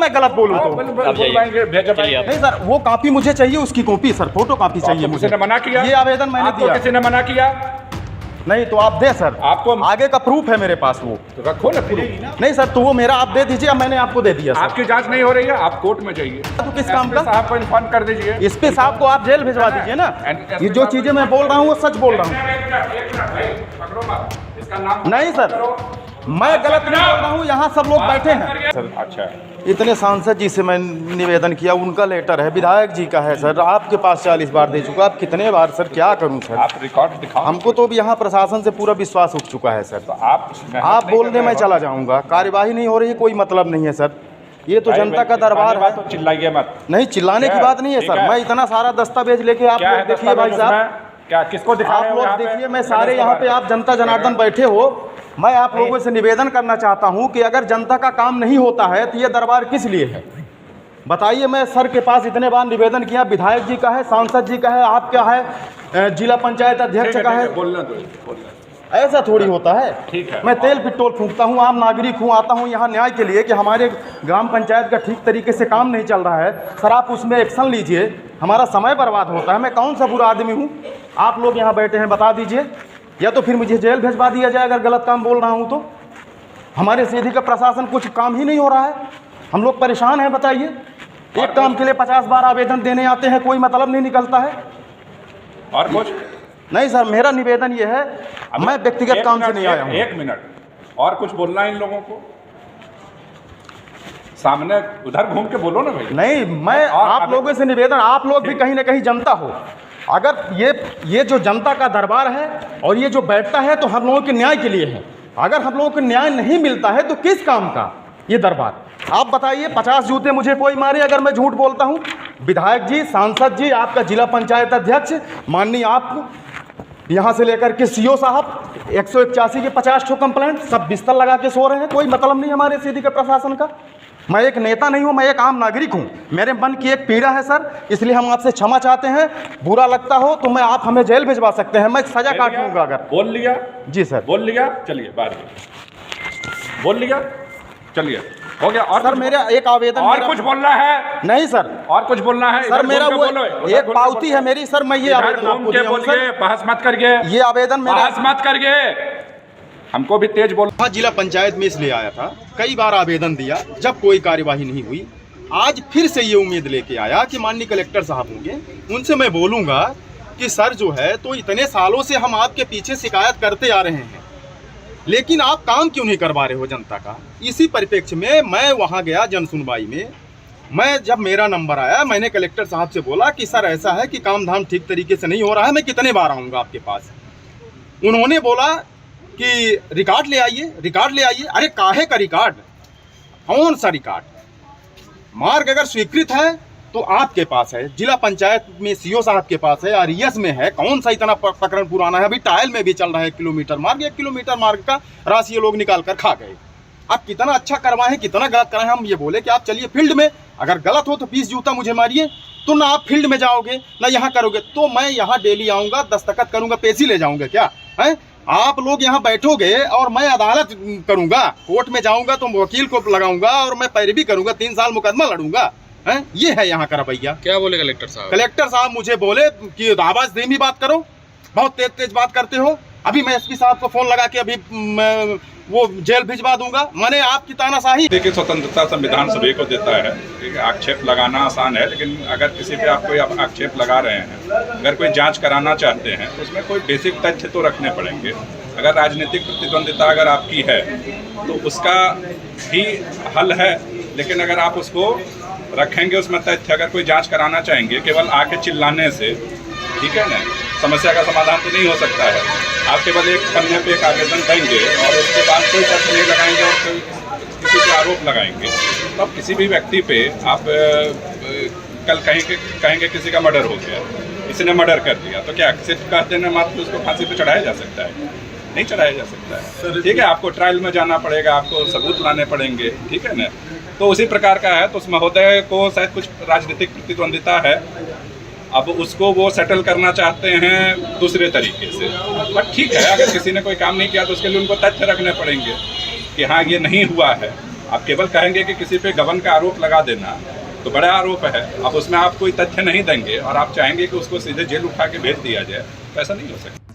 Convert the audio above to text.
मैं गलत बोलूँ तो? नहीं सर, वो कॉपी मुझे चाहिए, उसकी कॉपी सर, फोटो कॉपी चाहिए मुझे। किसी ने मना किया? ये आवेदन मैंने दिया। किसी ने मना किया? नहीं तो आप दे सर, आपको आगे का प्रूफ है मेरे पास, वो तो रखो ना प्रूफ। नहीं सर, तो वो मेरा आप दे दीजिए, मैंने आपको दे दिया सर। आपकी जांच नहीं हो रही है, आप कोर्ट में जाइए। तो किस काम का? साहब को इन्फॉर्म कर दीजिए। इस पे साहब को आप जेल भिजवा दीजिए ना। ये जो चीजें मैं बोल रहा हूँ वो सच बोल रहा हूँ। नहीं सर, मैं गलत नहीं बोल रहा हूँ, यहाँ सब लोग बैठे हैं सर। अच्छा, इतने सांसद जी से मैं निवेदन किया, उनका लेटर है, विधायक जी का है सर, आपके पास 40 बार दे चुका, आप कितने बार सर, क्या करूं सर? आप रिकॉर्ड दिखाओ। हमको तो भी यहाँ प्रशासन से पूरा विश्वास उठ चुका है सर। तो आप बोलने मैं चला जाऊंगा, कार्यवाही नहीं हो रही, कोई मतलब नहीं है सर। ये तो जनता का दरबार है। तो चिल्लाइए मत। नहीं, चिल्लाने की बात नहीं है सर। मैं इतना सारा दस्तावेज लेके, आप लोग देखिए भाई साहब, क्या किसको दिखा रहे आप हो? लोग देखिए, मैं सारे यहाँ पे आप जनता जनार्दन बैठे हो, मैं आप लोगों से निवेदन करना चाहता हूँ कि अगर जनता का काम नहीं होता है तो ये दरबार किस लिए है बताइए। मैं सर के पास इतने बार निवेदन किया, विधायक जी का है, सांसद जी का है, आपका है, जिला पंचायत अध्यक्ष का है। बोलना दो। ऐसा थोड़ी होता है। ठीक है। मैं तेल पेट्रोल फूंकता हूँ, आम नागरिक हूँ, आता हूँ यहाँ न्याय के लिए कि हमारे ग्राम पंचायत का ठीक तरीके से काम नहीं चल रहा है सर, आप उसमें एक्शन लीजिए। हमारा समय बर्बाद होता है, मैं कौन सा बुरा आदमी हूँ? आप लोग यहाँ बैठे हैं, बता दीजिए, या तो फिर मुझे जेल भिजवा दिया जाए अगर गलत काम बोल रहा हूँ तो। हमारे सीधी का प्रशासन कुछ काम ही नहीं हो रहा है, हम लोग परेशान हैं। बताइए, एक काम के लिए 50 बार आवेदन देने आते हैं, कोई मतलब नहीं निकलता है। और कुछ नहीं सर, मेरा निवेदन ये है, मैं व्यक्तिगत काम से नहीं आया हूँ। 1 मिनट, और कुछ बोलना है इन लोगों को? सामने उधर घूम के बोलो ना भाई। नहीं, मैं आप लोगों से निवेदन, आप लोग भी कहीं ना कहीं जनता हो, अगर ये जो जनता का दरबार है और ये जो बैठता है तो हम लोगों के न्याय के लिए है। अगर हम लोगों को न्याय नहीं मिलता है तो किस काम का ये दरबार? आप बताइए, 50 जूते मुझे कोई मारे अगर मैं झूठ बोलता हूँ। विधायक जी, सांसद जी, आपका जिला पंचायत अध्यक्ष माननीय, आप यहाँ से लेकर के सीओ साहब, 181 के 50 ठो कंप्लेंट, सब बिस्तर लगा के सो रहे हैं, कोई मतलब नहीं हमारे सीधी के प्रशासन का। मैं एक नेता नहीं हूँ, मैं एक आम नागरिक हूँ, मेरे मन की एक पीड़ा है सर, इसलिए हम आपसे क्षमा चाहते हैं। बुरा लगता हो तो मैं, आप हमें जेल भिजवा सकते हैं, मैं सजा काट लूँगा अगर। बोल लिया जी सर, बोल लिया, चलिए बाहर बोल लिया, चलिए, हो गया। और सर मेरा एक आवेदन, और कुछ बोलना है? नहीं सर, और कुछ बोलना है सर? मेरा वो एक पावती है मेरी सर, मैं ये आवेदन आपको दिया हूं सर। बहस मत करिए, ये आवेदन मेरा, बहस मत करिए, हमको भी तेज बोल। हाँ, जिला पंचायत में इसलिए आया था, कई बार आवेदन दिया, जब कोई कार्यवाही नहीं हुई, आज फिर से ये उम्मीद लेके आया कि माननीय कलेक्टर साहब होंगे, उनसे मैं बोलूंगा कि सर जो है, तो इतने सालों से हम आपके पीछे शिकायत करते आ रहे हैं, लेकिन आप काम क्यों नहीं करवा रहे हो जनता का? इसी परिप्रेक्ष्य में मैं वहाँ गया जन सुनवाई में। मैं जब मेरा नंबर आया, मैंने कलेक्टर साहब से बोला कि सर ऐसा है कि काम धाम ठीक तरीके से नहीं हो रहा है, मैं कितने बार आऊँगा आपके पास? उन्होंने बोला कि रिकॉर्ड ले आइए, रिकॉर्ड ले आइए। अरे काहे का रिकॉर्ड? कौन सा रिकॉर्ड? मार्ग अगर स्वीकृत है तो आपके पास है, जिला पंचायत में सीओ साहब के पास है, आरईएस में है, कौन सा इतना प्रकरण पुराना है? अभी ट्रायल में भी चल रहा है 1 किलोमीटर मार्ग, 1 किलोमीटर मार्ग का राशि ये लोग निकाल कर खा गए। आप कितना अच्छा करवाएं, कितना गलत कराएं? हम ये बोले कि आप चलिए फील्ड में, अगर गलत हो तो 20 जूता मुझे मारिए, तो ना आप फील्ड में जाओगे ना यहाँ करोगे, तो मैं यहाँ डेली आऊँगा, दस्तखत करूँगा, पेशी ले जाऊँगा क्या है? आप लोग यहाँ बैठोगे और मैं अदालत करूँगा, कोर्ट में जाऊँगा तो वकील को लगाऊंगा और मैं पैरवी करूँगा, 3 साल मुकदमा लड़ूंगा, है? ये है यहाँ का रवैया। क्या बोले कलेक्टर साहब? कलेक्टर साहब मुझे बोले कि आवाज धीमी बात करो, बहुत तेज तेज बात करते हो। अभी मैं एसपी साहब को फोन लगा के अभी वो जेल भिजवा दूंगा। मैंने आपकी तानाशाही। देखिए, स्वतंत्रता संविधान सभी को देता है, ठीक है, आक्षेप लगाना आसान है, लेकिन अगर किसी पे आप कोई आक्षेप लगा रहे हैं, अगर कोई जांच कराना चाहते हैं तो उसमें कोई बेसिक तथ्य तो रखने पड़ेंगे। अगर राजनीतिक प्रतिद्वंदिता अगर आपकी है तो उसका भी हल है, लेकिन अगर आप उसको रखेंगे उसमें तथ्य, अगर कोई जांच कराना चाहेंगे केवल आके चिल्लाने से, ठीक है ना, समस्या का समाधान तो नहीं हो सकता है। आप केवल एक पन्ने पे एक आवेदन देंगे और उसके बाद कोई तथ्य नहीं लगाएंगे और कोई किसी पे आरोप लगाएंगे, तो अब किसी भी व्यक्ति पे आप कल कहेंगे किसी का मर्डर हो गया, किसी ने मर्डर कर दिया, तो क्या किसी कहते हैं मात्र उसको फांसी पे चढ़ाया जा सकता है? नहीं चढ़ाया जा सकता है, ठीक है। आपको ट्रायल में जाना पड़ेगा, आपको सबूत लाने पड़ेंगे, ठीक है ना। तो उसी प्रकार का है। तो उस महोदय को शायद कुछ राजनीतिक प्रतिद्वंदिता है, अब उसको वो सेटल करना चाहते हैं दूसरे तरीके से, बट ठीक है, अगर किसी ने कोई काम नहीं किया तो उसके लिए उनको तथ्य रखने पड़ेंगे कि हाँ ये नहीं हुआ है। आप केवल कहेंगे कि किसी पे गबन का आरोप लगा देना तो बड़ा आरोप है। अब उसमें आप कोई तथ्य नहीं देंगे और आप चाहेंगे कि उसको सीधे जेल उठा के भेज दिया जाए, तो ऐसा नहीं हो सकता।